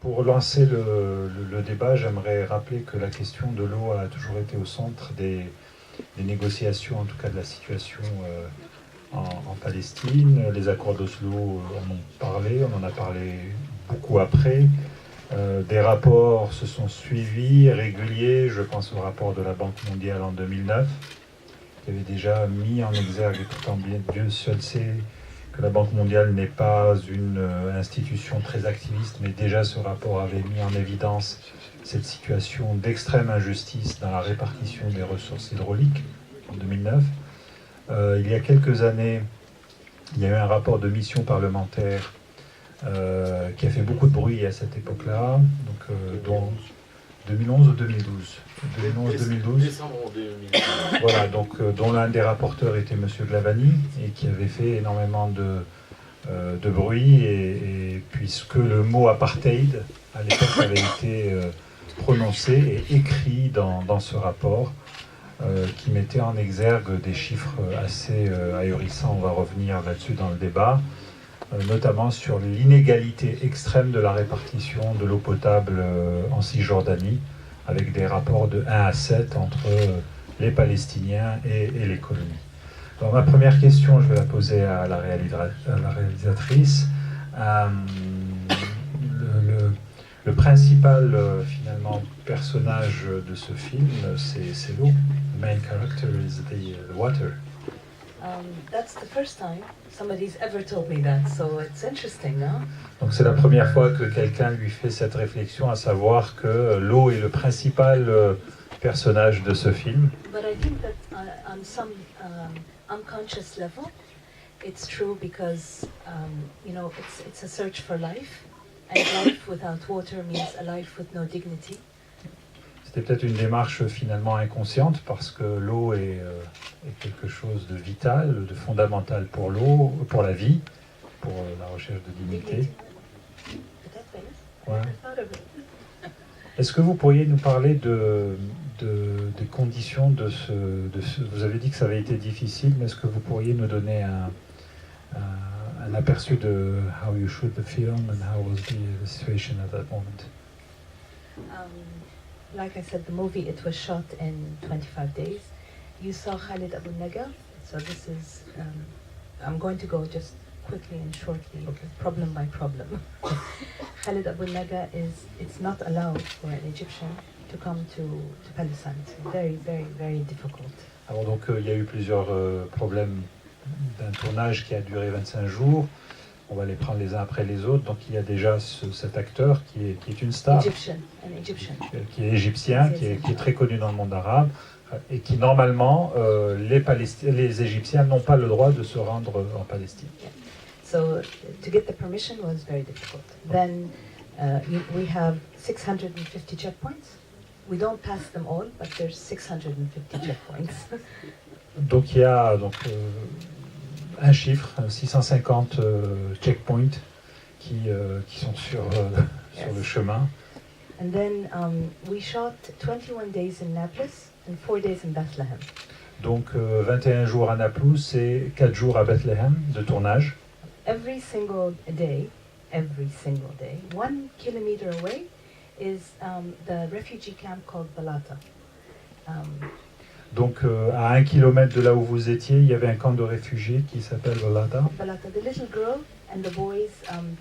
Pour lancer le débat, j'aimerais rappeler que la question de l'eau a toujours été au centre des négociations, en tout cas de la situation en Palestine. Les accords d'Oslo en ont parlé, on en a parlé beaucoup après. Des rapports se sont suivis, réguliers. Je pense au rapport de la Banque mondiale en 2009, qui avait déjà mis en exergue, et pourtant bien Dieu seul sait que la Banque mondiale n'est pas une institution très activiste, mais déjà ce rapport avait mis en évidence cette situation d'extrême injustice dans la répartition des ressources hydrauliques en 2009. Il y a quelques années, il y a eu un rapport de mission parlementaire qui a fait beaucoup de bruit à cette époque-là, dont 2011 ou 2012. 2011-2012. Décembre 2012. Voilà, dont l'un des rapporteurs était M. Glavany, et qui avait fait énormément de bruit, et puisque le mot apartheid, à l'époque, avait été prononcé et écrit dans ce rapport, qui mettait en exergue des chiffres assez ahurissants. On va revenir là-dessus dans le débat, notamment sur l'inégalité extrême de la répartition de l'eau potable en Cisjordanie, avec des rapports de 1 à 7 entre les Palestiniens et les colonies. Alors, ma première question, je vais la poser à la réalisatrice. Le principal, finalement, personnage de ce film, c'est l'eau. The main character is the water. That's the first time somebody's ever told me that, so it's interesting, no? Donc c'est la première fois que quelqu'un lui fait cette réflexion, à savoir que l'eau est le principal personnage de ce film. But I think that on some unconscious level, it's true because it's a search for life, and life without water means a life with no dignity. C'était peut-être une démarche finalement inconsciente, parce que l'eau est quelque chose de vital, de fondamental pour l'eau, pour la vie, pour la recherche de dignité. Ouais. Est-ce que vous pourriez nous parler des conditions de ce... Vous avez dit que ça avait été difficile, mais est-ce que vous pourriez nous donner un aperçu de how you shoot the film and how was the situation at that moment? Like I said, the movie, it was shot in 25 days. You saw Khalid Abu Naga, so this is, I'm going to go just quickly and shortly, okay, problem by problem. Khalid Abu Naga it's not allowed for an Egyptian to come to Palestine. It's very, very, very difficult. Alors donc il y a eu plusieurs problèmes d'un tournage qui a duré 25 jours. On va les prendre les uns après les autres. Donc il y a déjà cet acteur qui est une star, Egyptian. Qui est égyptien, qui est très connu dans le monde arabe, et qui normalement, les Égyptiens n'ont pas le droit de se rendre en Palestine. Yeah. So to get the permission was very difficult. Then we have 650 checkpoints. We don't pass them all, but there's 650 checkpoints. Donc il y a un chiffre, 650 checkpoints qui sont sur le chemin. And then we shot 21 days in Naples and 4 days in Bethlehem. Donc 21 jours à Naplouse et 4 jours à Bethléem de tournage. Every single day, 1 kilometer away is the refugee camp called Balata. Donc à 1 kilomètre de là où vous étiez, il y avait un camp de réfugiés qui s'appelle Balata. Balata, the little girl and the boys,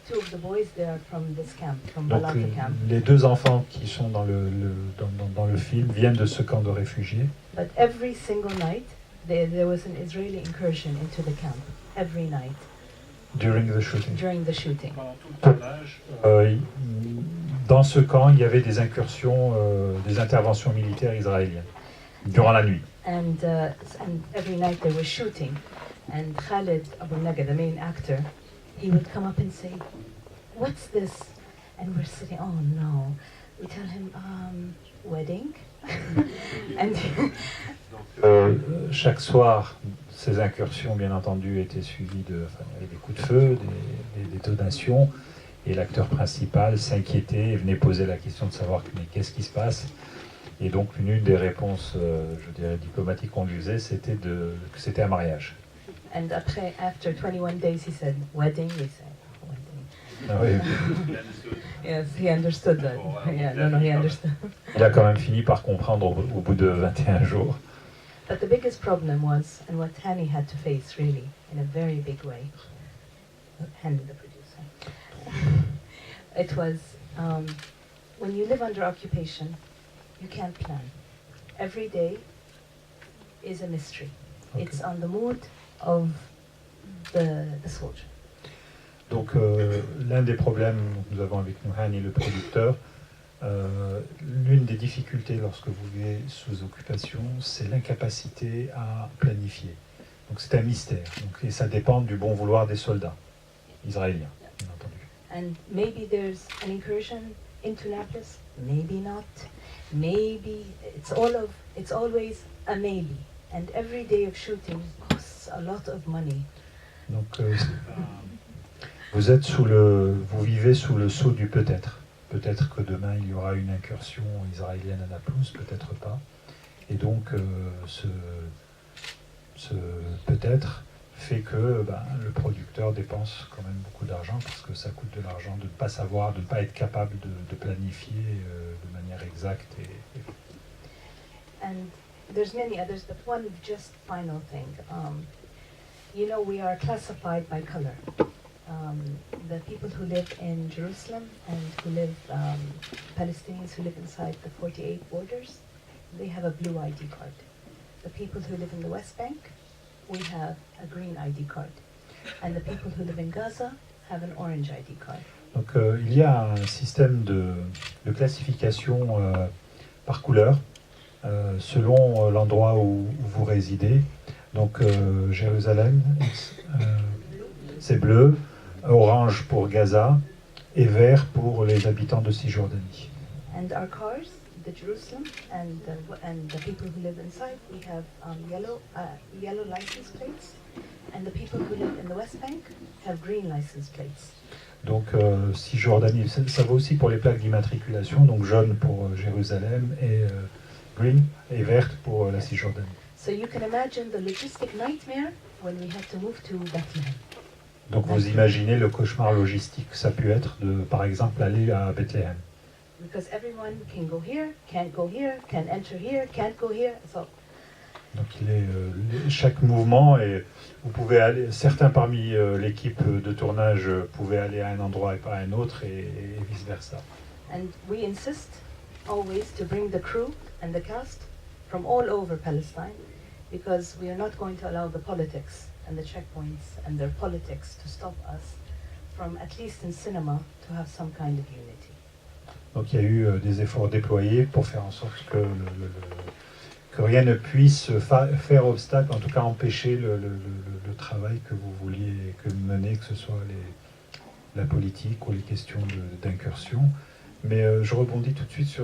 2 of the boys, they are from this camp, from Donc Balata camp. les 2 enfants qui sont dans le film viennent de ce camp de réfugiés. But every single night, there was an Israeli incursion into the camp. Every night. During the shooting. During the shooting. Pendant tout le tournage, dans ce camp, il y avait des incursions, des interventions militaires israéliennes durant la nuit. And every night they were shooting. And Khalid Abu Naga, the main actor, he would come up and say, "What's this?" And we're sitting, oh no. We tell him, wedding. And chaque soir, ces incursions, bien entendu, étaient suivies il y avait des coups de feu, des détonations, et l'acteur principal s'inquiétait et venait poser la question de savoir mais qu'est-ce qui se passe. Et donc une des réponses, je dirais, diplomatiques qu'on lui faisait, c'était que c'était un mariage. And after 21 days, he said, wedding. We said, wedding. Ah oui. Yes, he understood that. Yeah, no, he understood. Il a quand même fini par comprendre au bout de 21 jours. But the biggest problem was, and what Hani had to face really, in a very big way, Hani the producer, it was when you live under occupation, you can't plan. Every day is a mystery. Okay. It's on the mood of the soldier. Donc l'un des problèmes que nous avons avec Hani, le producteur, l'une des difficultés lorsque vous vivez sous occupation, c'est l'incapacité à planifier. Donc c'est un mystère. Donc, et ça dépend du bon vouloir des soldats israéliens, bien entendu. And maybe there's an incursion into Nablus, maybe not. Maybe it's always a maybe. And every day of shooting costs a lot of money. Donc vous vivez sous le sceau du peut-être. Peut-être que demain il y aura une incursion israélienne à Naplouse, peut-être pas. Et donc ce peut-être fait que le producteur dépense quand même beaucoup d'argent parce que ça coûte de l'argent de ne pas savoir, de ne pas être capable de planifier de manière exacte. And there's many others, but one just final thing. You know, we are classified by color. The people who live in Jerusalem and who live, Palestinians who live inside the 48 borders, they have a blue ID card. The people who live in the West Bank, we have a green ID card. And the people who live in Gaza have an orange ID card. Donc il y a un système de classification par couleur selon l'endroit où vous résidez. Donc Jérusalem, c'est bleu, orange pour Gaza et vert pour les habitants de Cisjordanie. And our cars, the Jerusalem and the people who live inside, we have yellow license plates, and the people who live in the West Bank have green license plates. Donc Cisjordanie, ça vaut aussi pour les plaques d'immatriculation, donc jaune pour Jérusalem et green et verte pour la Cisjordanie. So you can imagine the logistic nightmare when we had to move to Bethlehem. Donc vous imaginez le cauchemar logistique que ça a pu être de, par exemple, aller à Bethléem. Because everyone can go here, can't go here, can enter here, can't go here. So. Donc chaque mouvement, et vous pouvez aller, certains parmi l'équipe de tournage pouvaient aller à un endroit et pas à un autre, et vice versa. And we insist always to bring the crew and the cast from all over Palestine, because we are not going to allow the politics and the checkpoints and their politics to stop us from, at least in cinema, to have some kind of unity. Donc il y a eu des efforts déployés pour faire en sorte que rien ne puisse faire obstacle, en tout cas empêcher le travail que vous vouliez mener, que ce soit la politique ou les questions d'incursion. Mais je rebondis tout de suite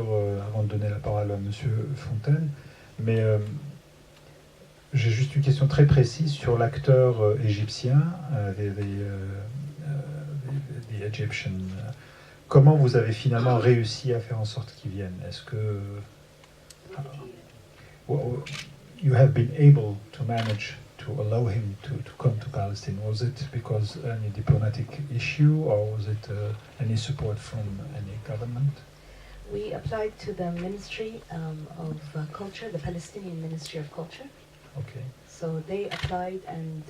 avant de donner la parole à M. Fontaine, mais j'ai juste une question très précise sur l'acteur égyptien, the Egyptian. Comment vous avez finalement réussi à faire en sorte qu'il vienne? Est-ce que you have been able to manage to allow him to come to Palestine? Was it because any diplomatic issue, or was it any support from any government? We applied to the Ministry of Culture, the Palestinian Ministry of Culture. Okay. So they applied, and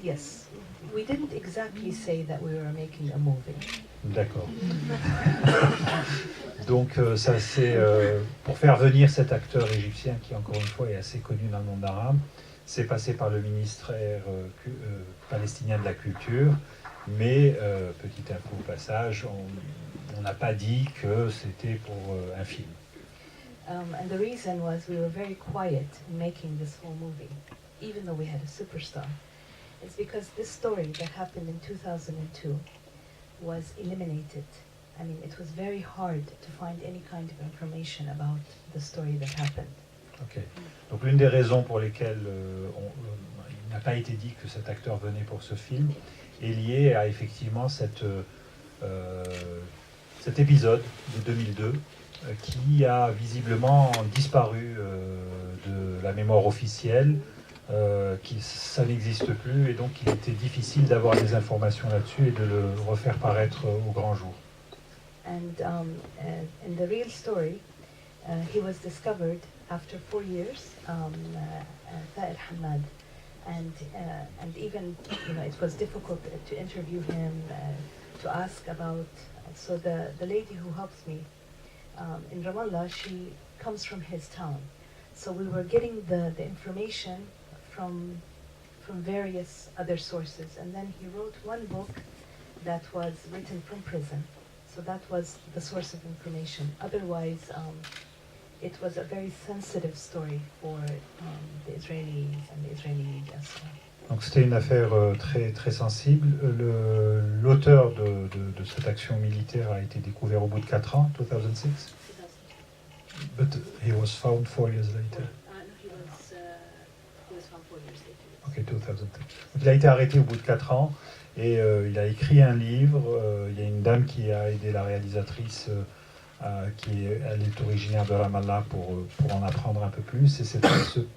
yes, we didn't exactly say that we were making a movie. D'accord. Donc ça c'est pour faire venir cet acteur égyptien qui encore une fois est assez connu dans le monde arabe, c'est passé par le ministère palestinien de la culture, mais petite info au passage, on n'a pas dit que c'était pour un film. And the reason was we were very quiet in making this whole movie, even though we had a superstar. It's because this story that happened in 2002 was eliminated. I mean, it was very hard to find any kind of information about the story that happened. Ok. Donc l'une des raisons pour lesquelles il n'a pas été dit que cet acteur venait pour ce film est liée à effectivement cet épisode de 2002 qui a visiblement disparu de la mémoire officielle ça n'existe plus et donc il était difficile d'avoir des informations là-dessus et de le refaire paraître au grand jour. And in the real story, he was discovered after 4 years, Thair Hamad, and even it was difficult to interview him, to ask about. So the lady who helps me in Ramallah, she comes from his town. So we were getting the information from various other sources. And then he wrote one book that was written from prison. So that was the source of information. Otherwise, it was a very sensitive story for the Israelis and the Israeli media. So. Donc c'était une affaire très, très sensible. L'auteur de cette action militaire a été découvert au bout de 4 ans, 2006. But he was found 4 years later. He was found 4 years later. Ok, 2006. Donc il a été arrêté au bout de 4 ans et il a écrit un livre. Il y a une dame qui a aidé la réalisatrice, elle est originaire de Ramallah pour en apprendre un peu plus. Et ce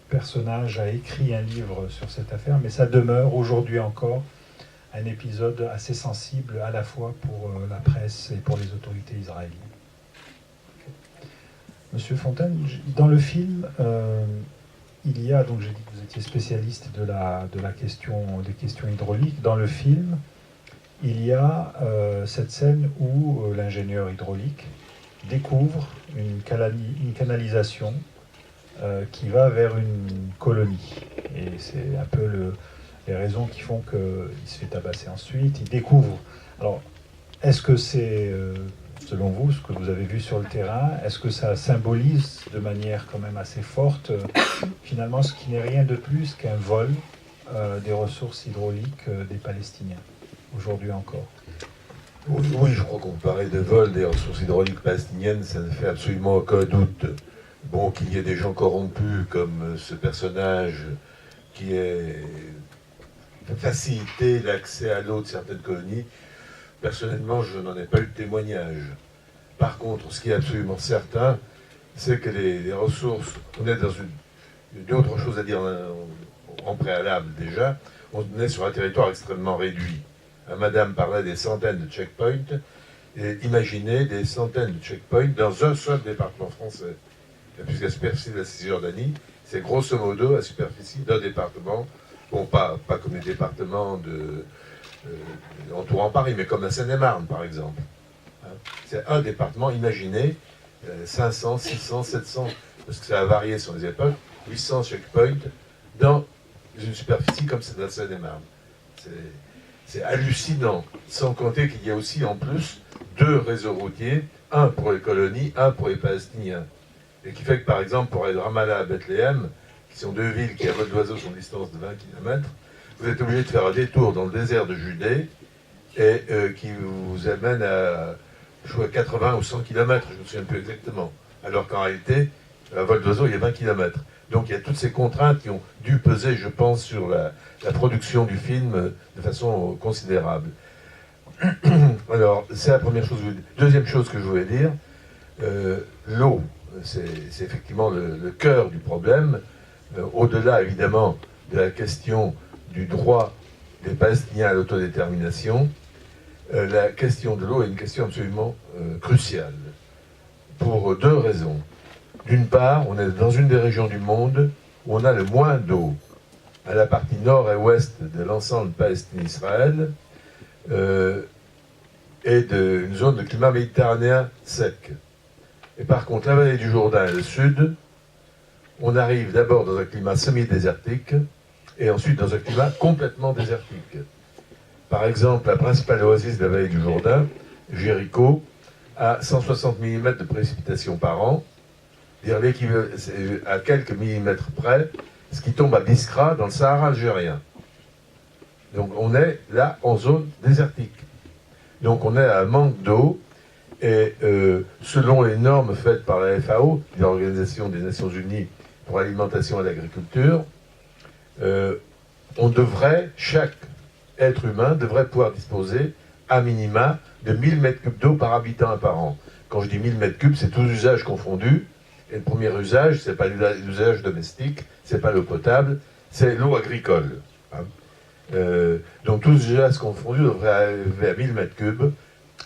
personnage a écrit un livre sur cette affaire, mais ça demeure aujourd'hui encore un épisode assez sensible à la fois pour la presse et pour les autorités israéliennes. Monsieur Fontaine, dans le film, il y a, donc j'ai dit que vous étiez spécialiste des questions hydrauliques. Dans le film, il y a cette scène où l'ingénieur hydraulique découvre une canalisation qui va vers une colonie. Et c'est un peu les raisons qui font qu'il se fait tabasser ensuite. Il découvre. Alors, est-ce que c'est... selon vous, ce que vous avez vu sur le terrain, est-ce que ça symbolise de manière quand même assez forte, finalement, ce qui n'est rien de plus qu'un vol des ressources hydrauliques des Palestiniens, aujourd'hui encore? Oui, je crois qu'on parlait de vol des ressources hydrauliques palestiniennes, ça ne fait absolument aucun doute. Bon, qu'il y ait des gens corrompus comme ce personnage qui ait facilité l'accès à l'eau de certaines colonies, personnellement, je n'en ai pas eu de témoignage. Par contre, ce qui est absolument certain, c'est que les ressources, on est dans une autre chose à dire en préalable déjà, on est sur un territoire extrêmement réduit. Madame parlait des centaines de checkpoints, et imaginez des centaines de checkpoints dans un seul département français. Puisque la superficie de la Cisjordanie, c'est grosso modo la superficie d'un département, bon, pas comme les départements entourant Paris, mais comme la Seine-et-Marne, par exemple. C'est un département, imaginez, 500, 600, 700, parce que ça a varié sur les époques, 800 checkpoints dans une superficie comme celle de la Seine-et-Marne. C'est hallucinant, sans compter qu'il y a aussi en plus 2 réseaux routiers, un pour les colonies, un pour les Palestiniens. Et qui fait que par exemple pour aller de Ramallah à Bethléem, qui sont 2 villes qui à vol d'oiseau sont de distance de 20 km, vous êtes obligé de faire un détour dans le désert de Judée et qui vous amène à 80 ou 100 km, je ne me souviens plus exactement. Alors qu'en réalité, à vol d'oiseau, il y a 20 km. Donc il y a toutes ces contraintes qui ont dû peser, je pense, sur la production du film de façon considérable. Alors, c'est la première chose. Deuxième chose que je voulais dire, l'eau, c'est effectivement le cœur du problème. Au-delà, évidemment, de la question du droit des Palestiniens à l'autodétermination, la question de l'eau est une question absolument cruciale, pour 2 raisons. D'une part, on est dans une des régions du monde où on a le moins d'eau, à la partie nord et ouest de l'ensemble Palestine-Israël, et d'une zone de climat méditerranéen sec. Et par contre, la vallée du Jourdain et le sud, on arrive d'abord dans un climat semi-désertique, et ensuite dans un climat complètement désertique. Par exemple, la principale oasis de la vallée du Jourdain, Jéricho, a 160 mm de précipitations par an, à quelques millimètres près, ce qui tombe à Biskra dans le Sahara algérien. Donc on est là en zone désertique. Donc on est à un manque d'eau, et selon les normes faites par la FAO, l'Organisation des Nations Unies pour l'alimentation et l'agriculture, chaque être humain devrait pouvoir disposer à minima de 1000 m3 d'eau par habitant et par an. Quand je dis 1000 m3, c'est tous usages confondus. Et le premier usage, c'est pas l'usage domestique, c'est pas l'eau potable, c'est l'eau agricole. Hein. Donc tous les gaz confondus devraient arriver à 1000 mètres cubes.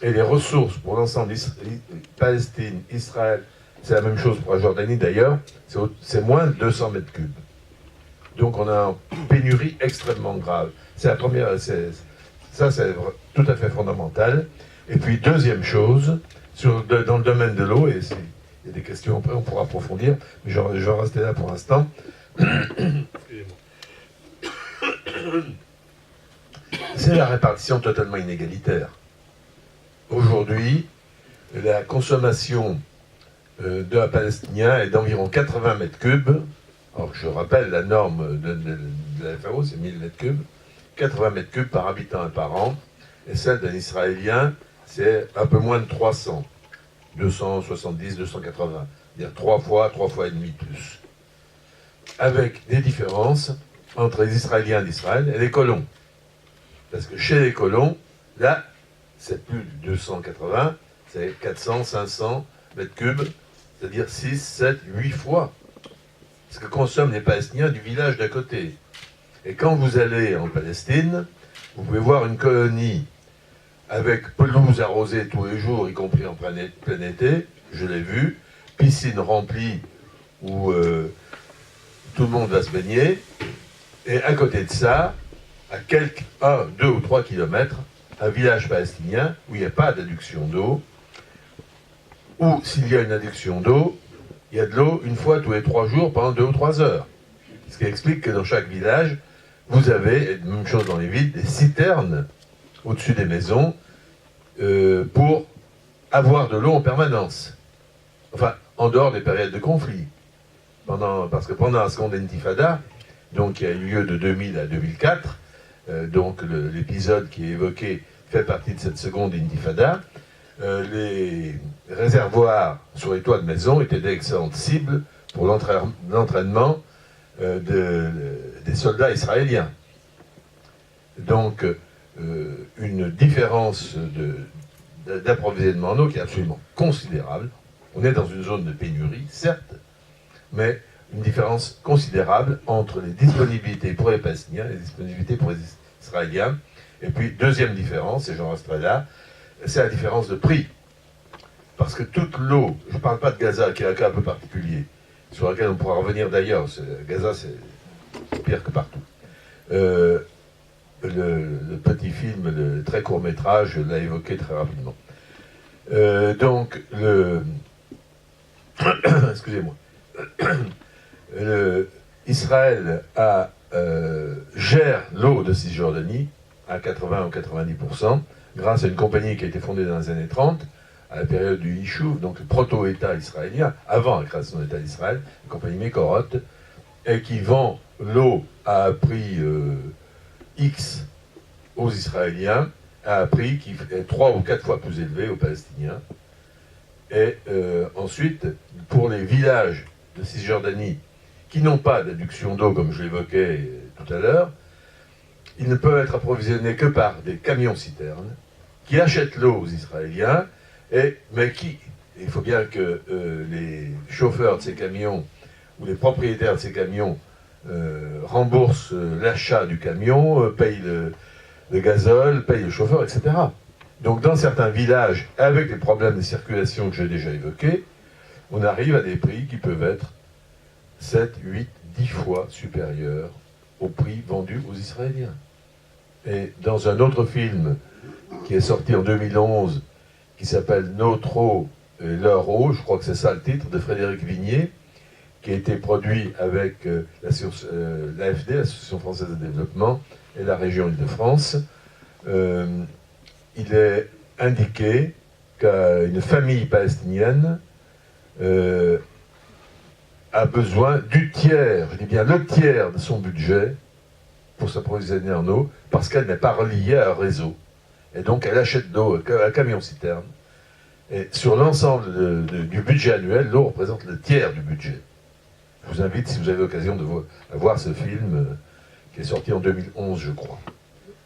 Et les ressources pour l'ensemble Palestine, Israël, c'est la même chose pour la Jordanie d'ailleurs, c'est moins de 200 mètres cubes. Donc on a une pénurie extrêmement grave. C'est la première, ça c'est tout à fait fondamental. Et puis deuxième chose, dans le domaine de l'eau, et il y a des questions après, on pourra approfondir, mais je vais rester là pour l'instant. C'est la répartition totalement inégalitaire. Aujourd'hui, la consommation d'un Palestinien est d'environ 80 mètres cubes. Alors je rappelle, la norme de la FAO, c'est 1000 mètres cubes. 80 mètres cubes par habitant et par an. Et celle d'un Israélien, c'est un peu moins de 300. 270, 280. C'est-à-dire 3 fois et demi plus. Avec des différences entre les Israéliens d'Israël et les colons. Parce que chez les colons, là, c'est plus de 280, c'est 400, 500 mètres cubes, c'est-à-dire 6, 7, 8 fois ce que consomment les Palestiniens du village d'à côté. Et quand vous allez en Palestine, vous pouvez voir une colonie avec pelouse arrosée tous les jours, y compris en plein été, je l'ai vu, piscine remplie où tout le monde va se baigner, et à côté de ça, à quelques 1, 2 ou 3 kilomètres, un village palestinien où il n'y a pas d'adduction d'eau, ou s'il y a une adduction d'eau, il y a de l'eau une fois tous les 3 jours pendant 2 ou 3 heures. Ce qui explique que dans chaque village, vous avez, et même chose dans les villes, des citernes au-dessus des maisons pour avoir de l'eau en permanence. Enfin, en dehors des périodes de conflit. Parce que pendant la seconde intifada, donc qui a eu lieu de 2000 à 2004, donc l'épisode qui est évoqué fait partie de cette seconde intifada, les réservoirs sur les toits de maison étaient d'excellentes cibles pour l'entraînement des soldats israéliens. Donc, une différence d'approvisionnement en eau qui est absolument considérable. On est dans une zone de pénurie, certes, mais une différence considérable entre les disponibilités pour les Palestiniens et les disponibilités pour les Israéliens. Et puis, deuxième différence, et j'en resterai là, c'est la différence de prix. Parce que toute l'eau, je ne parle pas de Gaza, qui est un cas un peu particulier, sur lequel on pourra revenir d'ailleurs, Gaza c'est pire que partout. Le petit film, le très court métrage, l'a évoqué très rapidement. Donc, excusez-moi. Israël gère l'eau de Cisjordanie à 80 ou 90%, grâce à une compagnie qui a été fondée dans les années 30, à la période du Yishuv, donc le proto-État israélien, avant la création de l'État d'Israël, la compagnie Mekorot, et qui vend l'eau à un prix X aux Israéliens, à un prix qui est 3 ou 4 fois plus élevé aux Palestiniens. Et ensuite, pour les villages de Cisjordanie qui n'ont pas d'adduction d'eau, comme je l'évoquais tout à l'heure, ils ne peuvent être approvisionnés que par des camions-citernes qui achètent l'eau aux Israéliens, mais il faut bien que les chauffeurs de ces camions ou les propriétaires de ces camions remboursent l'achat du camion, payent le gazole, payent le chauffeur, etc. Donc dans certains villages, avec les problèmes de circulation que j'ai déjà évoqués, on arrive à des prix qui peuvent être 7, 8, 10 fois supérieurs au prix vendu aux Israéliens. Et dans un autre film qui est sorti en 2011, qui s'appelle Notre eau et leur eau, je crois que c'est ça le titre, de Frédéric Vignier, qui a été produit avec l'AFD, l'Association française de développement, et la région Île-de-France. Il est indiqué qu'une famille palestinienne a besoin du tiers, je dis bien le tiers de son budget pour s'approvisionner en eau, parce qu'elle n'est pas reliée à un réseau. Et donc elle achète de l'eau à camion-citerne. Et sur l'ensemble du budget annuel, l'eau représente le tiers du budget. Je vous invite, si vous avez l'occasion de voir ce film, qui est sorti en 2011, je crois,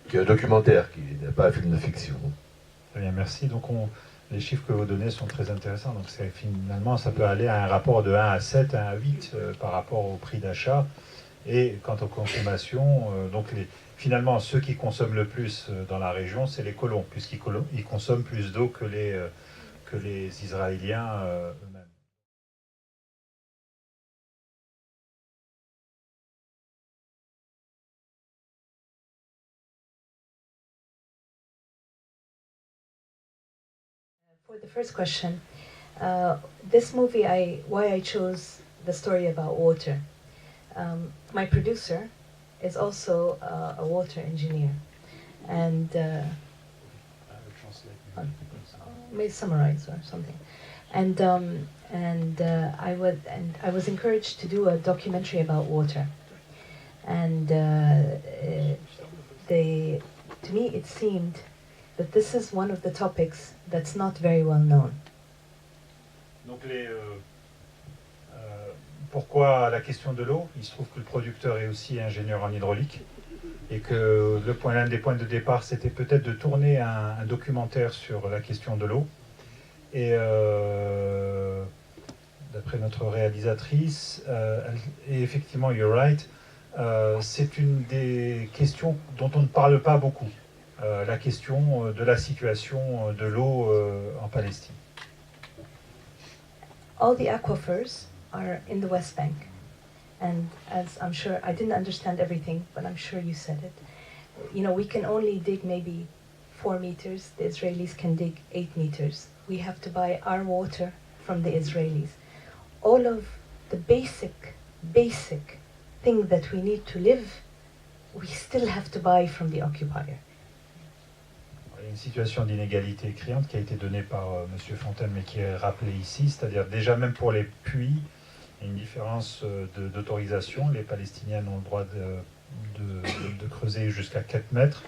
qui est un documentaire, qui n'est pas un film de fiction. Très bien, merci. Donc les chiffres que vous donnez sont très intéressants. Donc finalement, ça peut aller à un rapport de 1 à 7, 1 à 8 par rapport au prix d'achat. Et quant aux consommations, finalement, ceux qui consomment le plus dans la région, c'est les colons, puisqu'ils consomment plus d'eau que les Israéliens eux-mêmes. For the first question, this movie, why I chose the story about water. My producer is also a water engineer, and may summarize or something. And I was encouraged to do a documentary about water, and to me it seemed that this is one of the topics that's not very well known. Donc pourquoi la question de l'eau? Il se trouve que le producteur est aussi ingénieur en hydraulique et que l'un des points de départ, c'était peut-être de tourner un documentaire sur la question de l'eau. Et d'après notre réalisatrice, et effectivement, you're right, c'est une des questions dont on ne parle pas beaucoup, la question de la situation de l'eau en Palestine. All the aquifers are in the West Bank. And as I'm sure, I didn't understand everything, but I'm sure you said it. You know, we can only dig maybe 4 meters. The Israelis can dig 8 meters. We have to buy our water from the Israelis. All of the basic thing that we need to live, we still have to buy from the occupier. Il y a une situation d'inégalité criante qui a été donnée par M. Fontaine, mais qui est rappelée ici, c'est-à-dire déjà même pour les puits, il y a une différence d'autorisation. Les Palestiniens ont le droit de creuser jusqu'à 4 mètres,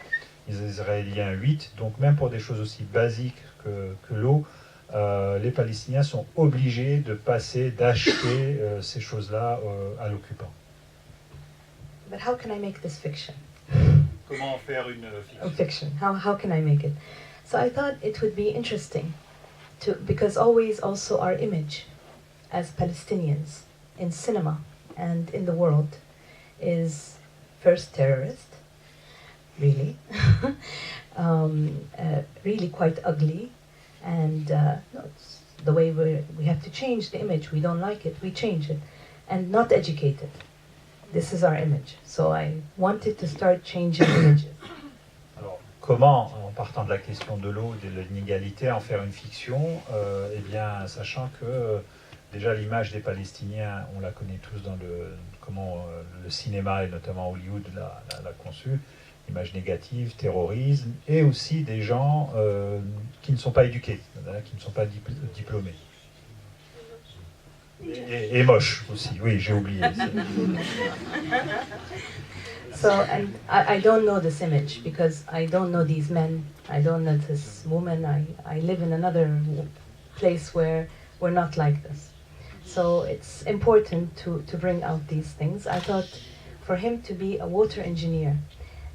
les Israéliens 8, donc même pour des choses aussi basiques que l'eau, les Palestiniens sont obligés d'acheter ces choses-là à l'occupant. But how can I make this fiction? Comment faire une fiction? A fiction. How can I make it? So I thought it would be interesting because always also our image as Palestinians in cinema and in the world is first terrorist, really, really quite ugly, and it's the way we have to change the image. We don't like it, we change it, and not educated. This is our image. So I wanted to start changing images. Alors, comment, en partant de la question de l'eau et de l'inégalité, en faire une fiction? Eh bien, sachant que déjà l'image des Palestiniens, on la connaît tous dans comment le cinéma et notamment Hollywood l'a conçue, image négative, terrorisme, et aussi des gens qui ne sont pas éduqués, qui ne sont pas diplômés. Et moche aussi, oui, j'ai oublié. So, and I don't know this image because I don't know these men, I don't know this woman, I live in another place where we're not like this. So it's important to bring out these things. I thought for him to be a water engineer,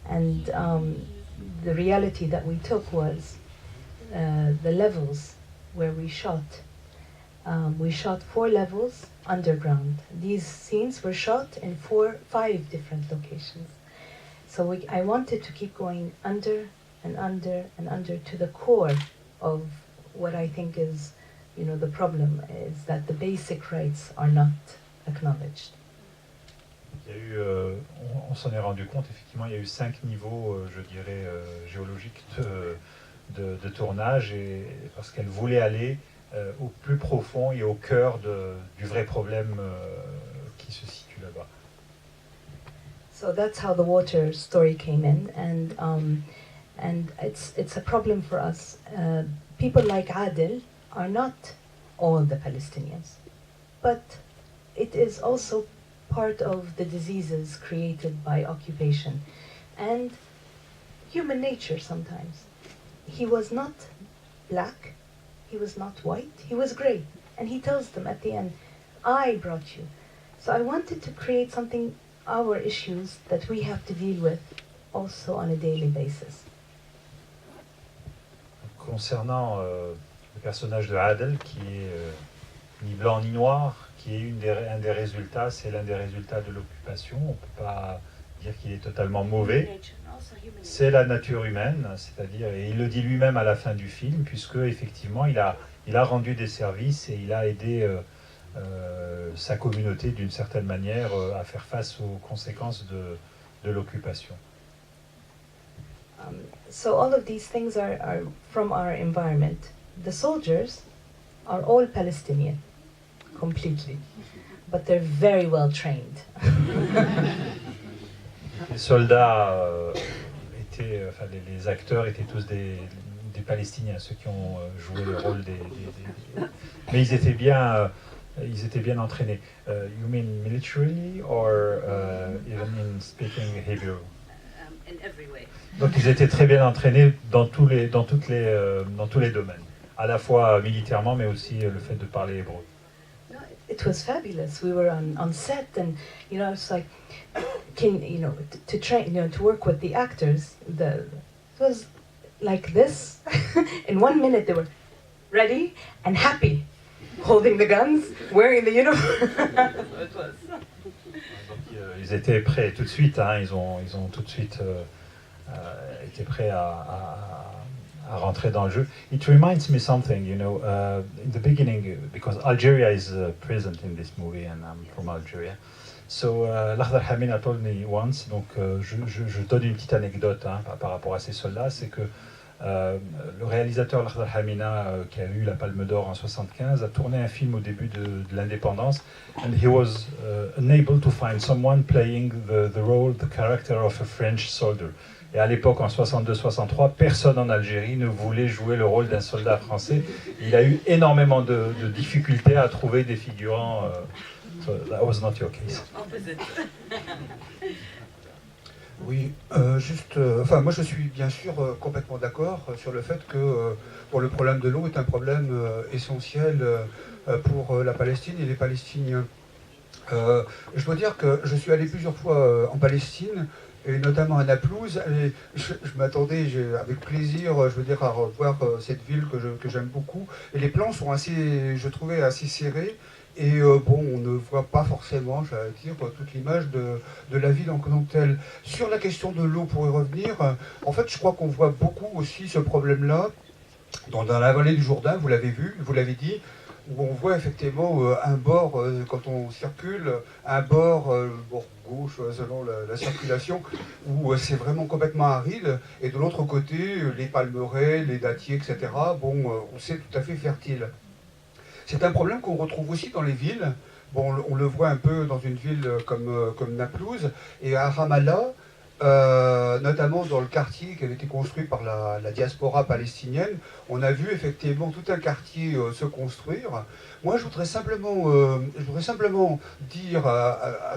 and the reality that we took was the levels where we shot. We shot 4 levels underground. These scenes were shot in 5 different locations. So I wanted to keep going under and under and under to the core of what I think is, you know, the problem is that the basic rights are not acknowledged. Il y a eu, on s'en est rendu compte, effectivement, il y a eu 5 niveaux, je dirais, géologiques de tournage, et parce qu'elle voulait aller au plus profond et au cœur du vrai problème qui se situe là-bas. So that's how the water story came in, and it's a problem for us. People like Adil are not all the Palestinians, but it is also part of the diseases created by occupation and human nature sometimes. He was not black, he was not white, he was gray. And he tells them at the end, I brought you. So I wanted to create something, our issues that we have to deal with also on a daily basis. Concernant le personnage de Adel, qui est ni blanc ni noir, qui est un des résultats, c'est l'un des résultats de l'occupation. On ne peut pas dire qu'il est totalement mauvais. C'est la nature humaine, c'est-à-dire, et il le dit lui-même à la fin du film, puisque effectivement il a rendu des services et il a aidé sa communauté d'une certaine manière à faire face aux conséquences de l'occupation. So all of these things are from our environment. The soldiers are all Palestinian, completely, but they're very well trained. Les soldats les acteurs étaient tous des Palestiniens, ceux qui ont joué le rôle mais ils étaient bien entraînés. You mean militarily or even in speaking Hebrew? In every way. Donc ils étaient très bien entraînés dans tous les domaines, à la fois militairement, mais aussi le fait de parler hébreu. It was fabulous. We were on set, and it's like, to train, to work with the actors. It was like this. In 1 minute, they were ready and happy, holding the guns, wearing the uniform. It was. Ils étaient prêts tout de suite. Ils ont tout de suite été prêts à rentrer dans le jeu. It reminds me something, in the beginning, because Algeria is present in this movie, and I'm from Algeria. So Lakhdar Hamina told me once, donc je donne une petite anecdote par rapport à ces soldats, c'est que le réalisateur Lakhdar Hamina, qui a eu la Palme d'Or en 1975, a tourné un film au début de l'indépendance, and he was unable to find someone playing the character of a French soldier. Et à l'époque, en 62-63, personne en Algérie ne voulait jouer le rôle d'un soldat français. Il a eu énormément de difficultés à trouver des figurants. So that was not your case. Oui, moi je suis bien sûr complètement d'accord sur le fait que le problème de l'eau est un problème essentiel pour la Palestine et les Palestiniens. Je dois dire que je suis allé plusieurs fois en Palestine, et notamment à Naplouse, et je m'attendais avec plaisir, à revoir cette ville que j'aime beaucoup. Et les plans sont je trouvais assez serrés, et on ne voit pas forcément, j'allais dire, toute l'image de la ville en tant que telle. Sur la question de l'eau, pour y revenir, en fait, je crois qu'on voit beaucoup aussi ce problème-là dans la vallée du Jourdain, vous l'avez vu, vous l'avez dit, où on voit effectivement un bord, quand on circule, un bord gauche selon la circulation, où c'est vraiment complètement aride, et de l'autre côté, les palmeraies, les dattiers, etc., c'est tout à fait fertile. C'est un problème qu'on retrouve aussi dans les villes. On le voit un peu dans une ville comme Naplouse, et à Ramallah, notamment dans le quartier qui avait été construit par la diaspora palestinienne, on a vu effectivement tout un quartier se construire. Moi, je voudrais simplement dire à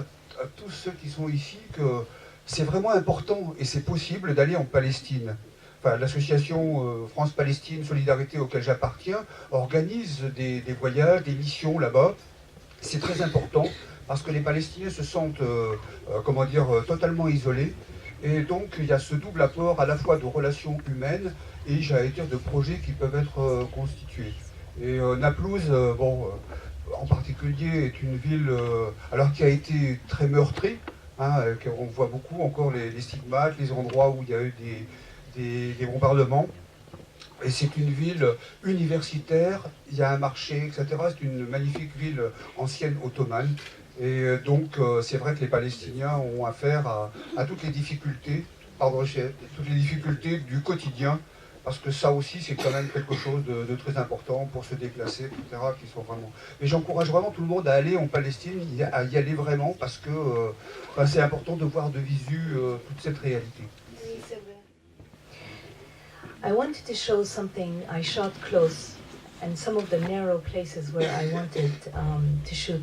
tous ceux qui sont ici que c'est vraiment important et c'est possible d'aller en Palestine. Enfin, l'association France-Palestine Solidarité auquel j'appartiens organise des voyages, des missions là-bas. C'est très important parce que les Palestiniens se sentent totalement isolés. Et donc, il y a ce double apport à la fois de relations humaines et, j'allais dire, de projets qui peuvent être constitués. Et Naplouse, en particulier, est une ville qui a été très meurtrie. On voit beaucoup encore les stigmates, les endroits où il y a eu des bombardements. Et c'est une ville universitaire, il y a un marché, etc. C'est une magnifique ville ancienne ottomane. Et donc, c'est vrai que les Palestiniens ont affaire à toutes les difficultés du quotidien, parce que ça aussi, c'est quand même quelque chose de très important pour se déplacer, etc. Qui sont vraiment... Mais j'encourage vraiment tout le monde à aller en Palestine, à y aller vraiment, parce que c'est important de voir de visu toute cette réalité. I wanted to show something I shot close, and some of the narrow places where I wanted to shoot.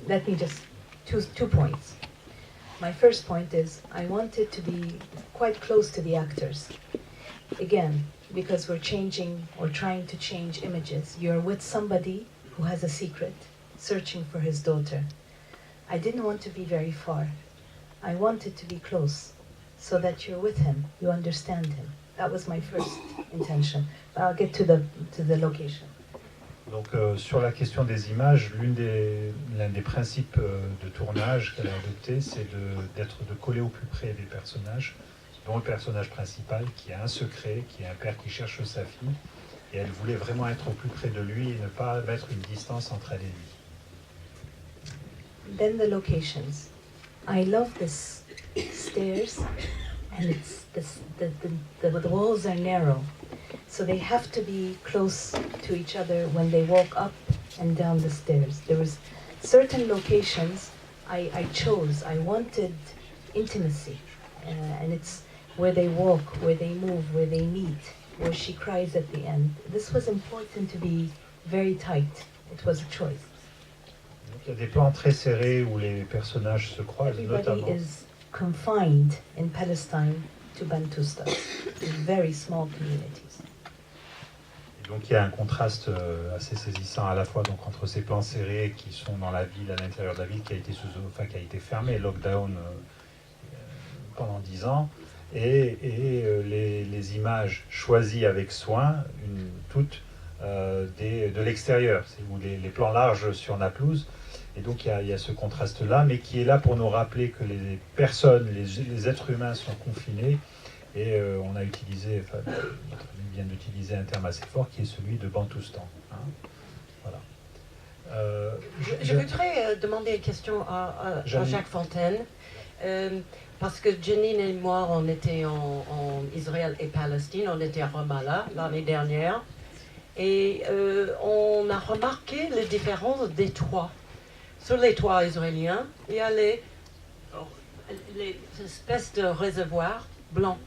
Let me just, two points. My first point is I wanted to be quite close to the actors. Again, because we're changing or trying to change images. You're with somebody who has a secret, searching for his daughter. I didn't want to be very far. I wanted to be close, so that you're with him, you understand him. That was my first intention. But I'll get to the location. Donc sur la question des images, l'un des principes de tournage qu'elle a adopté, c'est de coller au plus près des personnages, dont le personnage principal qui a un secret, qui est un père qui cherche sa fille, et elle voulait vraiment être au plus près de lui et ne pas mettre une distance entre elle et lui. Then the locations. I love this stairs, and it's the walls are narrow, so they have to be close to each other when they walk up and down the stairs. There was certain locations I chose. I wanted intimacy, and it's where they walk, where they move, where they meet, where she cries at the end. This was important to be very tight. It was a choice. Donc, il y a des plans très serrés où les personnages se croisent, Everybody notamment. is confined in Palestine to Bantustan, to very small communities. Et donc il y a un contraste assez saisissant à la fois donc, entre ces plans serrés qui sont dans la ville, à l'intérieur de la ville, qui a été fermée, lockdown pendant 10 ans, et les images choisies avec soin, toutes de l'extérieur, ou les plans larges sur Naplouse. Et donc il y a ce contraste-là, mais qui est là pour nous rappeler que les personnes, les êtres humains sont confinés. Et on a utilisé, enfin, on vient d'utiliser un terme assez fort qui est celui de Bantoustan. Hein. Voilà. Je voudrais demander une question à Jacques Fontaine, parce que Janine et moi, on était en Israël et Palestine, on était à Ramallah l'année dernière, et on a remarqué les différences des toits. Sur les toits israéliens, il y a les espèces de réservoirs blancs.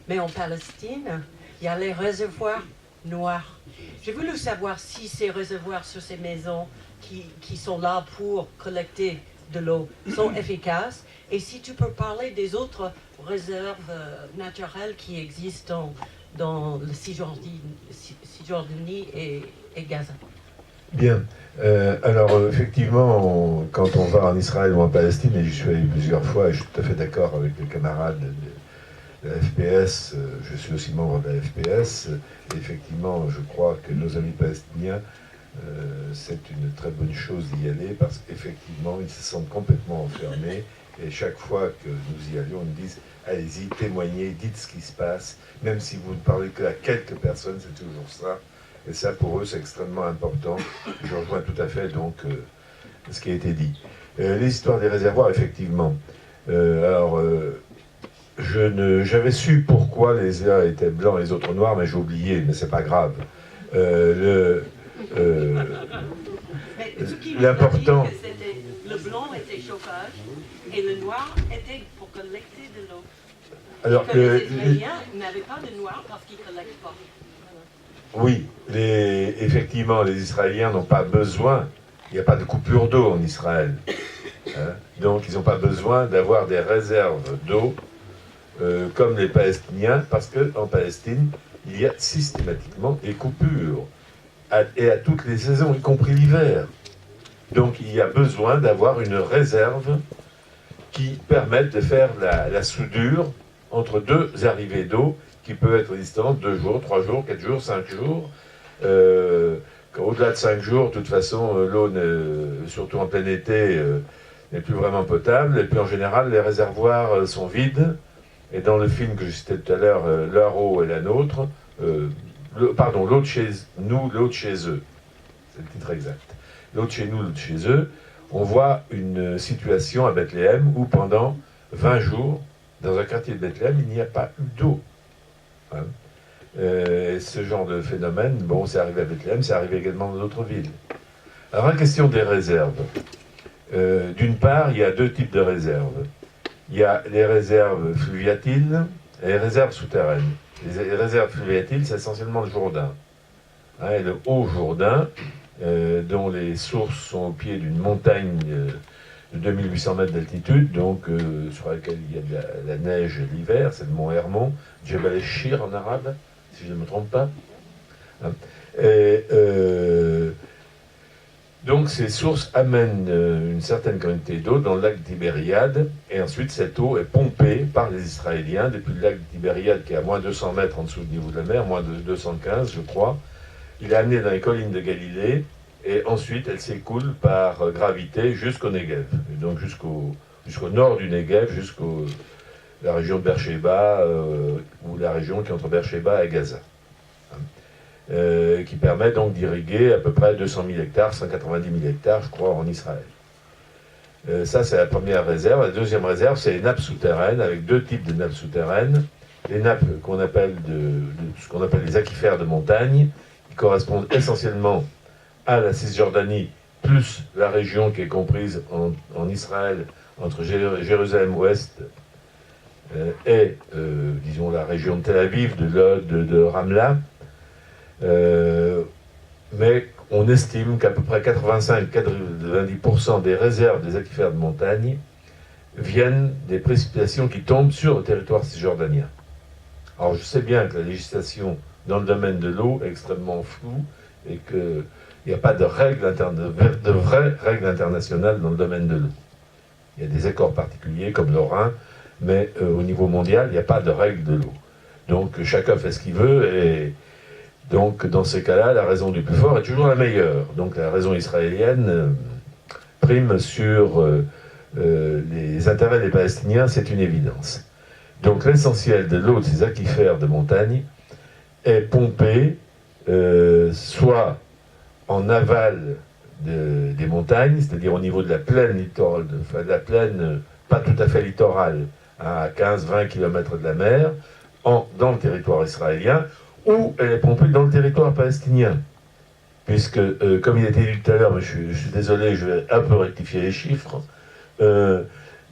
Mais en Palestine, il y a les réservoirs noirs. J'ai voulu savoir si ces réservoirs sur ces maisons qui sont là pour collecter de l'eau sont efficaces. Et si tu peux parler des autres réserves naturelles qui existent dans le Cisjordanie et Gaza. Bien. Alors, effectivement, quand on va en Israël ou en Palestine, et j'y suis allé plusieurs fois, et je suis tout à fait d'accord avec les camarades de la FPS, je suis aussi membre de la FPS, et effectivement, je crois que nos amis palestiniens, c'est une très bonne chose d'y aller, parce qu'effectivement, ils se sentent complètement enfermés, et chaque fois que nous y allions, ils nous disent « Allez-y, témoignez, dites ce qui se passe, même si vous ne parlez que à quelques personnes, c'est toujours ça. » Et ça, pour eux, c'est extrêmement important. Je rejoins tout à fait donc ce qui a été dit. Les histoires des réservoirs, effectivement. J'avais su pourquoi les uns étaient blancs et les autres noirs, mais j'ai oublié, mais c'est pas grave. L'important. Le blanc était chauffage et le noir était pour collecter de l'eau. Alors que les Israéliens n'avaient pas de noir parce qu'ils ne collectent pas. Oui, effectivement, les Israéliens n'ont pas besoin, il n'y a pas de coupure d'eau en Israël. Hein, donc ils n'ont pas besoin d'avoir des réserves d'eau comme les Palestiniens, parce qu'en Palestine, il y a systématiquement des coupures, et à toutes les saisons, y compris l'hiver. Donc il y a besoin d'avoir une réserve qui permette de faire la soudure entre deux arrivées d'eau, qui peut être distante 2 jours, 3 jours, 4 jours, 5 jours. Au-delà de 5 jours, de toute façon, l'eau, surtout en plein été, n'est plus vraiment potable. Et puis en général, les réservoirs sont vides. Et dans le film que je citais tout à l'heure, leur eau et la nôtre, l'eau de chez nous, l'eau de chez eux. C'est le titre exact. L'eau de chez nous, l'eau de chez eux. On voit une situation à Bethléem où pendant 20 jours, dans un quartier de Bethléem, il n'y a pas eu d'eau. Hein. Ce genre de phénomène, bon, c'est arrivé à Bethléem, c'est arrivé également dans d'autres villes. Alors, la question des réserves. D'une part, il y a 2 types de réserves. Il y a les réserves fluviatiles et les réserves souterraines. Les réserves fluviatiles, c'est essentiellement le Jourdain. Hein, et le Haut-Jourdain, dont les sources sont au pied d'une montagne de 2800 mètres d'altitude, donc sur laquelle il y a de la neige l'hiver, c'est le mont Hermon, Jebel el-Shir en arabe, si je ne me trompe pas. Hein. Donc ces sources amènent une certaine quantité d'eau dans le lac Tibériade, et ensuite cette eau est pompée par les Israéliens depuis le lac Tibériade qui est à moins 200 mètres en dessous du niveau de la mer, moins de 215 je crois, il est amené dans les collines de Galilée, et ensuite elle s'écoule par gravité jusqu'au Negev, et donc jusqu'au nord du Negev, jusqu'à la région de Beersheba, ou la région qui est entre Beersheba et Gaza, qui permet donc d'irriguer à peu près 200 000 hectares, 190 000 hectares, je crois, en Israël. Ça, c'est la première réserve. La deuxième réserve, c'est les nappes souterraines, avec deux types de nappes souterraines. Les nappes qu'on appelle ce qu'on appelle les aquifères de montagne, qui correspondent essentiellement à la Cisjordanie, plus la région qui est comprise en Israël, entre Jérusalem-Ouest et, disons, la région de Tel Aviv, de Lod, de Ramla. Mais on estime qu'à peu près 85-90% des réserves des aquifères de montagne viennent des précipitations qui tombent sur le territoire cisjordanien. Alors je sais bien que la législation dans le domaine de l'eau est extrêmement floue et qu'il n'y a pas de vraies règles internationales dans le domaine de l'eau. Il y a des accords particuliers comme le Rhin, mais au niveau mondial, il n'y a pas de règles de l'eau. Donc chacun fait ce qu'il veut et donc, dans ces cas-là, la raison du plus fort est toujours la meilleure. Donc, la raison israélienne prime sur les intérêts des Palestiniens, c'est une évidence. Donc, l'essentiel de l'eau de ces aquifères de montagne est pompé soit en aval des montagnes, c'est-à-dire au niveau de la plaine littorale, enfin de la plaine pas tout à fait littorale, à 15-20 km de la mer, dans le territoire israélien, ou elle est pompée dans le territoire palestinien. Puisque, comme il a été dit tout à l'heure, mais je suis désolé, je vais un peu rectifier les chiffres,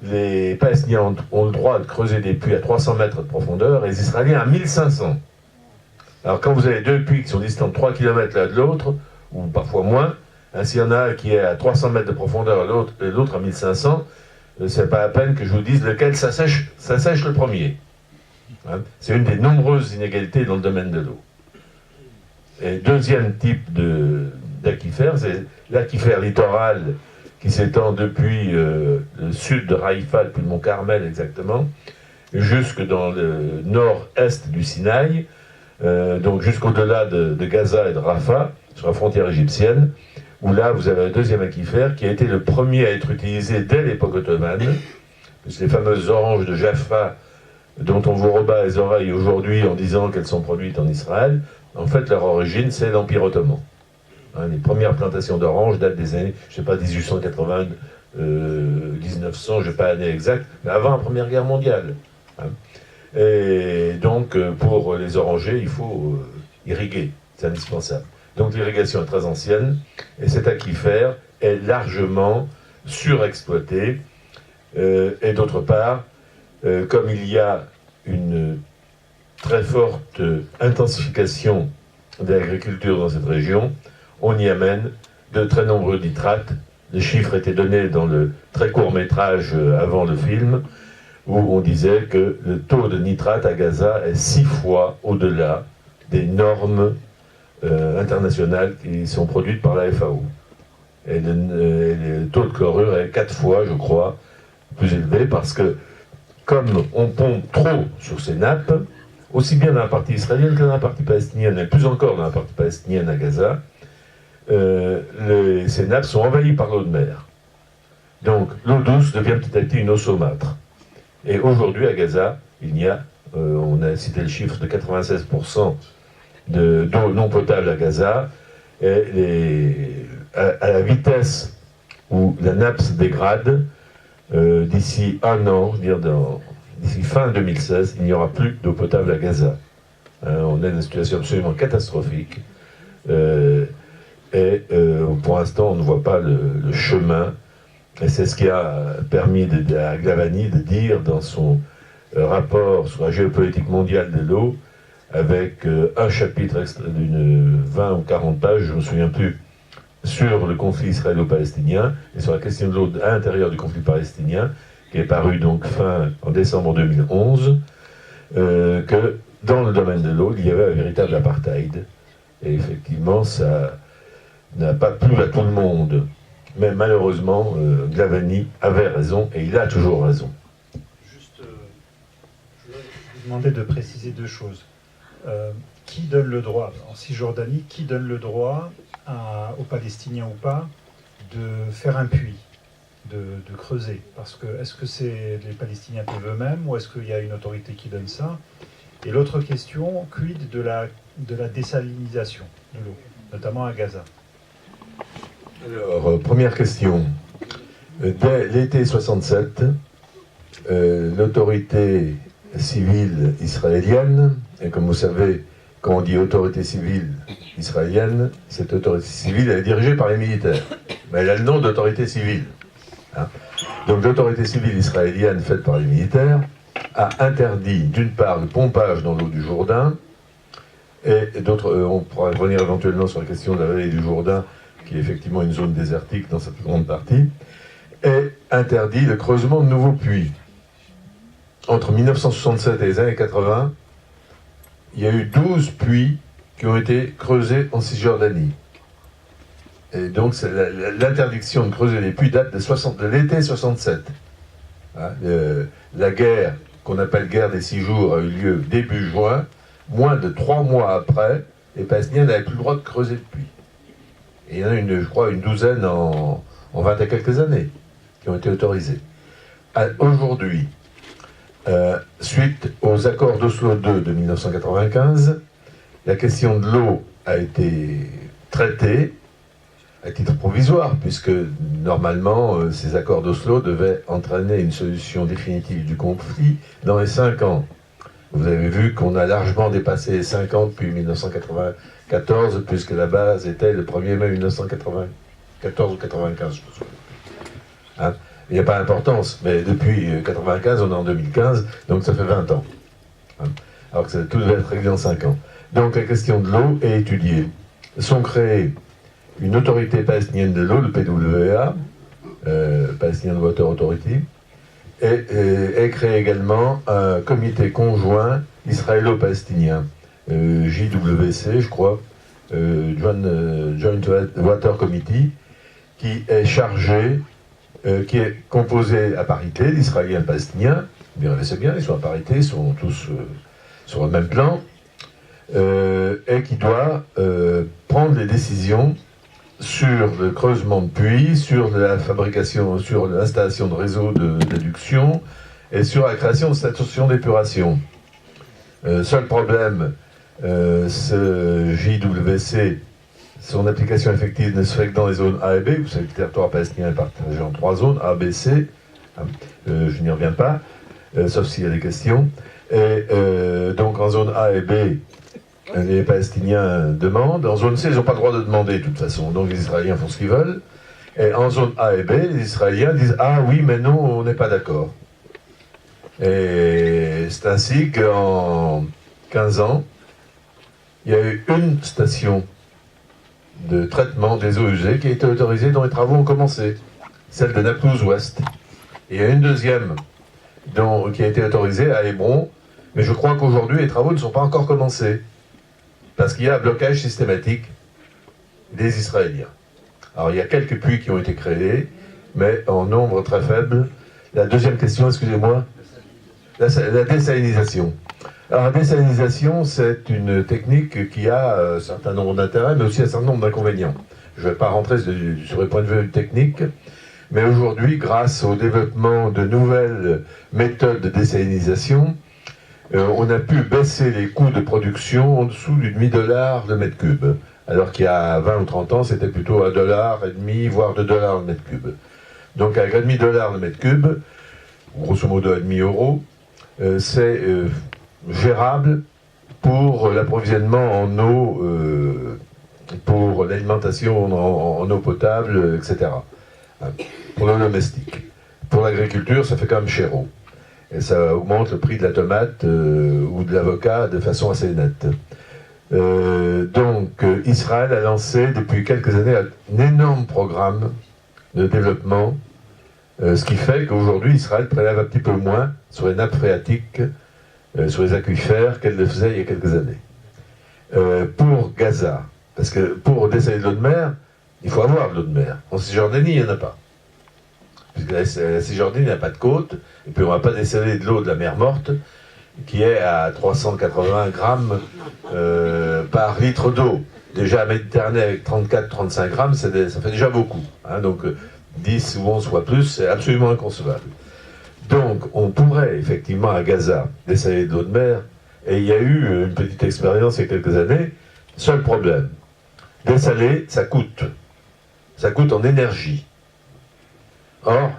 les Palestiniens ont le droit de creuser des puits à 300 mètres de profondeur et les Israéliens à 1500. Alors quand vous avez deux puits qui sont distants de 3 km l'un de l'autre, ou parfois moins, s'il y en a un qui est à 300 mètres de profondeur et l'autre à 1500, c'est pas la peine que je vous dise lequel ça sèche le premier. C'est une des nombreuses inégalités dans le domaine de l'eau. Et deuxième type d'aquifère, c'est l'aquifère littoral qui s'étend depuis le sud de Haïfa, depuis le mont Carmel exactement, jusque dans le nord-est du Sinaï, donc jusqu'au-delà de Gaza et de Rafah, sur la frontière égyptienne, où là vous avez un deuxième aquifère qui a été le premier à être utilisé dès l'époque ottomane, puisque les fameuses oranges de Jaffa, dont on vous rebat les oreilles aujourd'hui en disant qu'elles sont produites en Israël, en fait leur origine c'est l'Empire ottoman. Les premières plantations d'oranges datent des années, je ne sais pas, 1880, 1900, je n'ai pas l'année exacte, mais avant la Première Guerre mondiale. Et donc pour les orangers, il faut irriguer, c'est indispensable. Donc l'irrigation est très ancienne, et cet aquifère est largement surexploité, et d'autre part, comme il y a une très forte intensification de l'agriculture dans cette région, on y amène de très nombreux nitrates. Les chiffres étaient donnés dans le très court métrage avant le film, où on disait que le taux de nitrate à Gaza est 6 fois au-delà des normes internationales qui sont produites par la FAO. Et le taux de chlorure est 4 fois, je crois, plus élevé, parce que comme on pompe trop sur ces nappes, aussi bien dans la partie israélienne que dans la partie palestinienne, et plus encore dans la partie palestinienne à Gaza, ces nappes sont envahies par l'eau de mer. Donc l'eau douce devient petit à petit une eau saumâtre. Et aujourd'hui à Gaza, il y a, on a cité le chiffre de 96% d'eau non potable à Gaza, et à la vitesse où la nappe se dégrade, d'ici un an, d'ici fin 2016, il n'y aura plus d'eau potable à Gaza. On est dans une situation absolument catastrophique. Pour l'instant, on ne voit pas le chemin. Et c'est ce qui a permis à Glavany de dire dans son rapport sur la géopolitique mondiale de l'eau, avec un chapitre d'une 20 ou 40 pages, je ne me souviens plus, sur le conflit israélo-palestinien et sur la question de l'eau à l'intérieur du conflit palestinien, qui est paru donc en décembre 2011, que dans le domaine de l'eau, il y avait un véritable apartheid. Et effectivement, ça n'a pas plu à tout le monde. Mais malheureusement, Glavany avait raison, et il a toujours raison. Juste, je voulais vous demander de préciser deux choses. qui donne le droit, en Cisjordanie, qui donne le droit aux Palestiniens ou pas de faire un puits, de creuser? Parce que est-ce que les Palestiniens peuvent eux-mêmes ou est-ce qu'il y a une autorité qui donne ça? Et l'autre question, quid de la désalinisation de l'eau, notamment à Gaza? Alors, première question. Dès l'été 67, l'autorité civile israélienne, et comme vous savez, quand on dit autorité civile israélienne, cette autorité civile elle est dirigée par les militaires. Mais elle a le nom d'autorité civile. Hein. Donc l'autorité civile israélienne faite par les militaires a interdit d'une part le pompage dans l'eau du Jourdain, et d'autres, on pourra revenir éventuellement sur la question de la vallée du Jourdain, qui est effectivement une zone désertique dans sa plus grande partie, et interdit le creusement de nouveaux puits. Entre 1967 et les années 80, il y a eu 12 puits qui ont été creusés en Cisjordanie. Et donc l'interdiction de creuser les puits date de l'été 67. Hein, la guerre, qu'on appelle guerre des 6 jours, a eu lieu début juin. Moins de 3 mois après, les Palestiniens n'avaient plus le droit de creuser de puits. Et il y en a je crois, une douzaine en 20 et quelques années qui ont été autorisés. Aujourd'hui, suite aux accords d'Oslo II de 1995, la question de l'eau a été traitée à titre provisoire, puisque normalement ces accords d'Oslo devaient entraîner une solution définitive du conflit dans les 5 ans. Vous avez vu qu'on a largement dépassé les 5 ans depuis 1994, puisque la base était le 1er mai 1994 ou 95, je pense. Hein? Il n'y a pas d'importance, mais depuis 1995, on est en 2015, donc ça fait 20 ans. Hein? Alors que tout devait être réglé en 5 ans. Donc la question de l'eau est étudiée. Sont créées une autorité palestinienne de l'eau, le PWA, Palestinian Water Authority, et est créé également un comité conjoint israélo-palestinien, JWC, je crois, Joint Water Committee, qui est chargé, qui est composé à parité d'Israéliens et de Palestiniens. Bien, c'est bien, ils sont à parité, ils sont tous sur le même plan, et qui doit prendre les décisions sur le creusement de puits, sur la fabrication, sur l'installation de réseaux d'adduction et sur la création de stations d'épuration. Seul problème, ce JWC, son application effective ne se fait que dans les zones A et B. Vous savez que le territoire palestinien est partagé en 3 zones, A, B, C. Je n'y reviens pas, sauf s'il y a des questions. Et donc en zone A et B, les Palestiniens demandent. En zone C, ils n'ont pas le droit de demander de toute façon. Donc les Israéliens font ce qu'ils veulent. Et en zone A et B, les Israéliens disent « Ah oui, mais non, on n'est pas d'accord ». Et c'est ainsi qu'en 15 ans, il y a eu une station de traitement des eaux usées qui a été autorisée dont les travaux ont commencé. Celle de Naplouse-Ouest. Et il y a une deuxième qui a été autorisée à Hébron. Mais je crois qu'aujourd'hui, les travaux ne sont pas encore commencés. Parce qu'il y a un blocage systématique des Israéliens. Alors il y a quelques puits qui ont été créés, mais en nombre très faible. La deuxième question, excusez-moi, la désalinisation. Alors la désalinisation, c'est une technique qui a un certain nombre d'intérêts, mais aussi un certain nombre d'inconvénients. Je ne vais pas rentrer sur les points de vue techniques, mais aujourd'hui, grâce au développement de nouvelles méthodes de désalinisation, on a pu baisser les coûts de production en dessous du $0,5 le mètre cube. Alors qu'il y a 20 ou 30 ans, c'était plutôt $1,50, voire $2 le mètre cube. Donc avec $0,5 le mètre cube, grosso modo €1,5, c'est gérable pour l'approvisionnement en eau, pour l'alimentation en eau potable, etc. Pour le domestique. Pour l'agriculture, ça fait quand même chéro. Et ça augmente le prix de la tomate ou de l'avocat de façon assez nette. Donc Israël a lancé depuis quelques années un énorme programme de développement, ce qui fait qu'aujourd'hui Israël prélève un petit peu moins sur les nappes phréatiques, sur les aquifères qu'elle le faisait il y a quelques années. Pour Gaza, parce que pour dessaler de l'eau de mer, il faut avoir de l'eau de mer. En Cisjordanie, il n'y en a pas. Puisque la Cisjordanie n'a pas de côte, et puis on ne va pas dessaler de l'eau de la mer morte. qui est à 380 grammes par litre d'eau. Déjà, Méditerranée avec 34-35 grammes, ça fait déjà beaucoup. Hein, donc 10 ou 11 fois plus, c'est absolument inconcevable. Donc, on pourrait effectivement à Gaza dessaler de l'eau de mer, et il y a eu une petite expérience il y a quelques années. Seul problème, dessaler, ça coûte. Ça coûte en énergie. Or,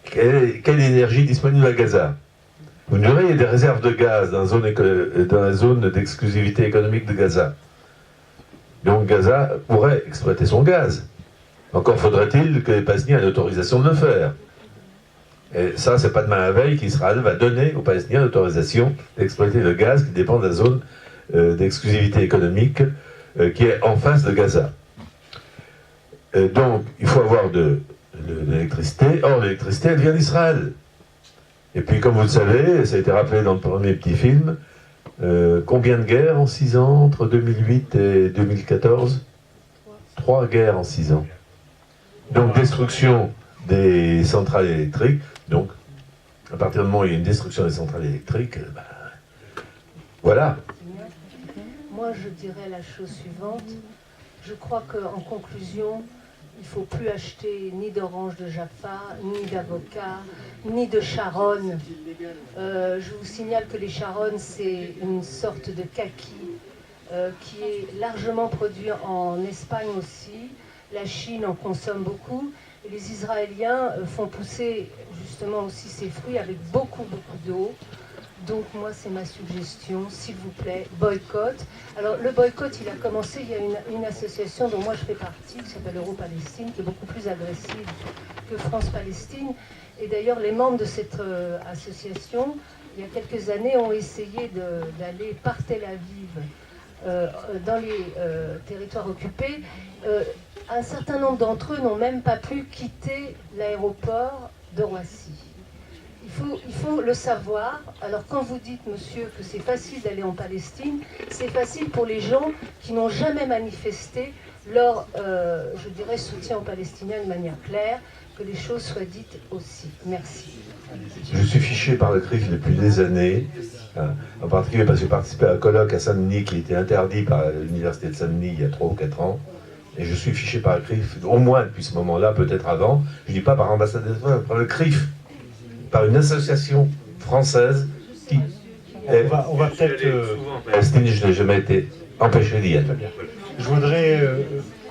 quelle énergie disponible à Gaza? Vous nous direz, il y a des réserves de gaz dans la zone d'exclusivité économique de Gaza. Donc Gaza pourrait exploiter son gaz. Encore faudrait-il que les Palestiniens aient l'autorisation de le faire. Et ça, c'est pas demain la veille qu'Israël va donner aux Palestiniens l'autorisation d'exploiter le gaz qui dépend de la zone d'exclusivité économique qui est en face de Gaza. Donc, il faut avoir de l'électricité. Or, l'électricité, elle vient d'Israël. Et puis, comme vous le savez, ça a été rappelé dans le premier petit film, combien de guerres en 6 ans, entre 2008 et 2014 3 guerres en 6 ans. Donc, destruction des centrales électriques. Donc, à partir du moment où il y a une destruction des centrales électriques, ben, voilà. Moi, je dirais la chose suivante. Je crois qu'en conclusion, il ne faut plus acheter ni d'orange de Jaffa, ni d'avocat, ni de charogne. Je vous signale que les charognes, c'est une sorte de kaki qui est largement produit en Espagne aussi. La Chine en consomme beaucoup. Et les Israéliens font pousser justement aussi ces fruits avec beaucoup d'eau. Donc moi, c'est ma suggestion, s'il vous plaît, boycott. Alors le boycott, il a commencé, il y a une association dont moi je fais partie, qui s'appelle Euro-Palestine, qui est beaucoup plus agressive que France-Palestine. Et d'ailleurs, les membres de cette association, il y a quelques années, ont essayé d'aller par Tel Aviv dans les territoires occupés. Un certain nombre d'entre eux n'ont même pas pu quitter l'aéroport de Roissy. Il faut le savoir. Alors quand vous dites, monsieur, que c'est facile d'aller en Palestine, c'est facile pour les gens qui n'ont jamais manifesté leur, je dirais, soutien aux Palestiniens de manière claire, que les choses soient dites aussi. Merci. Je suis fiché par le CRIF depuis des années, hein, en particulier parce que j'ai participé à un colloque à Saint-Denis qui était interdit par l'université de Saint-Denis il y a 3 ou 4 ans. Et je suis fiché par le CRIF, au moins depuis ce moment-là, peut-être avant. Je ne dis pas par ambassadeur, par le CRIF, par une association française qui... On va peut-être... Palestine, je n'ai jamais été empêché d'y être. Je voudrais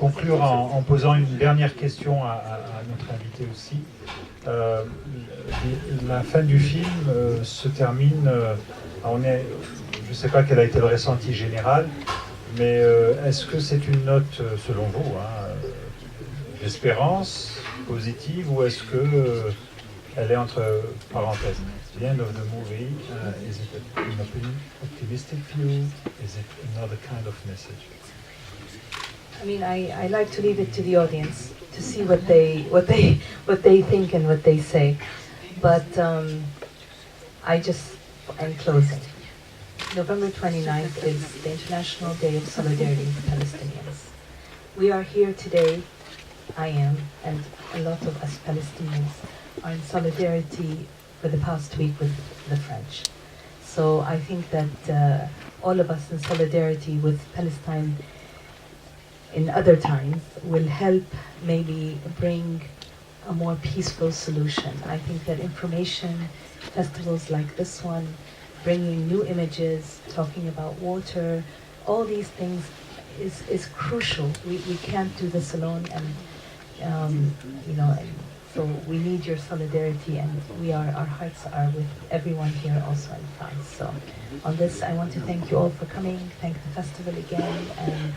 conclure en posant une dernière question à notre invité aussi. La fin du film se termine... je ne sais pas quel a été le ressenti général, mais est-ce que c'est une note, selon vous, d'espérance positive, ou est-ce que elle est entre parenthèses? The end of the movie, is it an optimistic view? Is it another kind of message? I mean, I like to leave it to the audience to see what they think and what they say. But I just am closing. November 29th is the International Day of Solidarity with Palestinians. We are here today, I am, and a lot of us Palestinians are in solidarity for the past week with the French. So I think that all of us in solidarity with Palestine in other times will help maybe bring a more peaceful solution. I think that information festivals like this one, bringing new images, talking about water, all these things is crucial. We can't do this alone, and so we need your solidarity, and our hearts are with everyone here also in France. So on this, I want to thank you all for coming, thank the festival again, and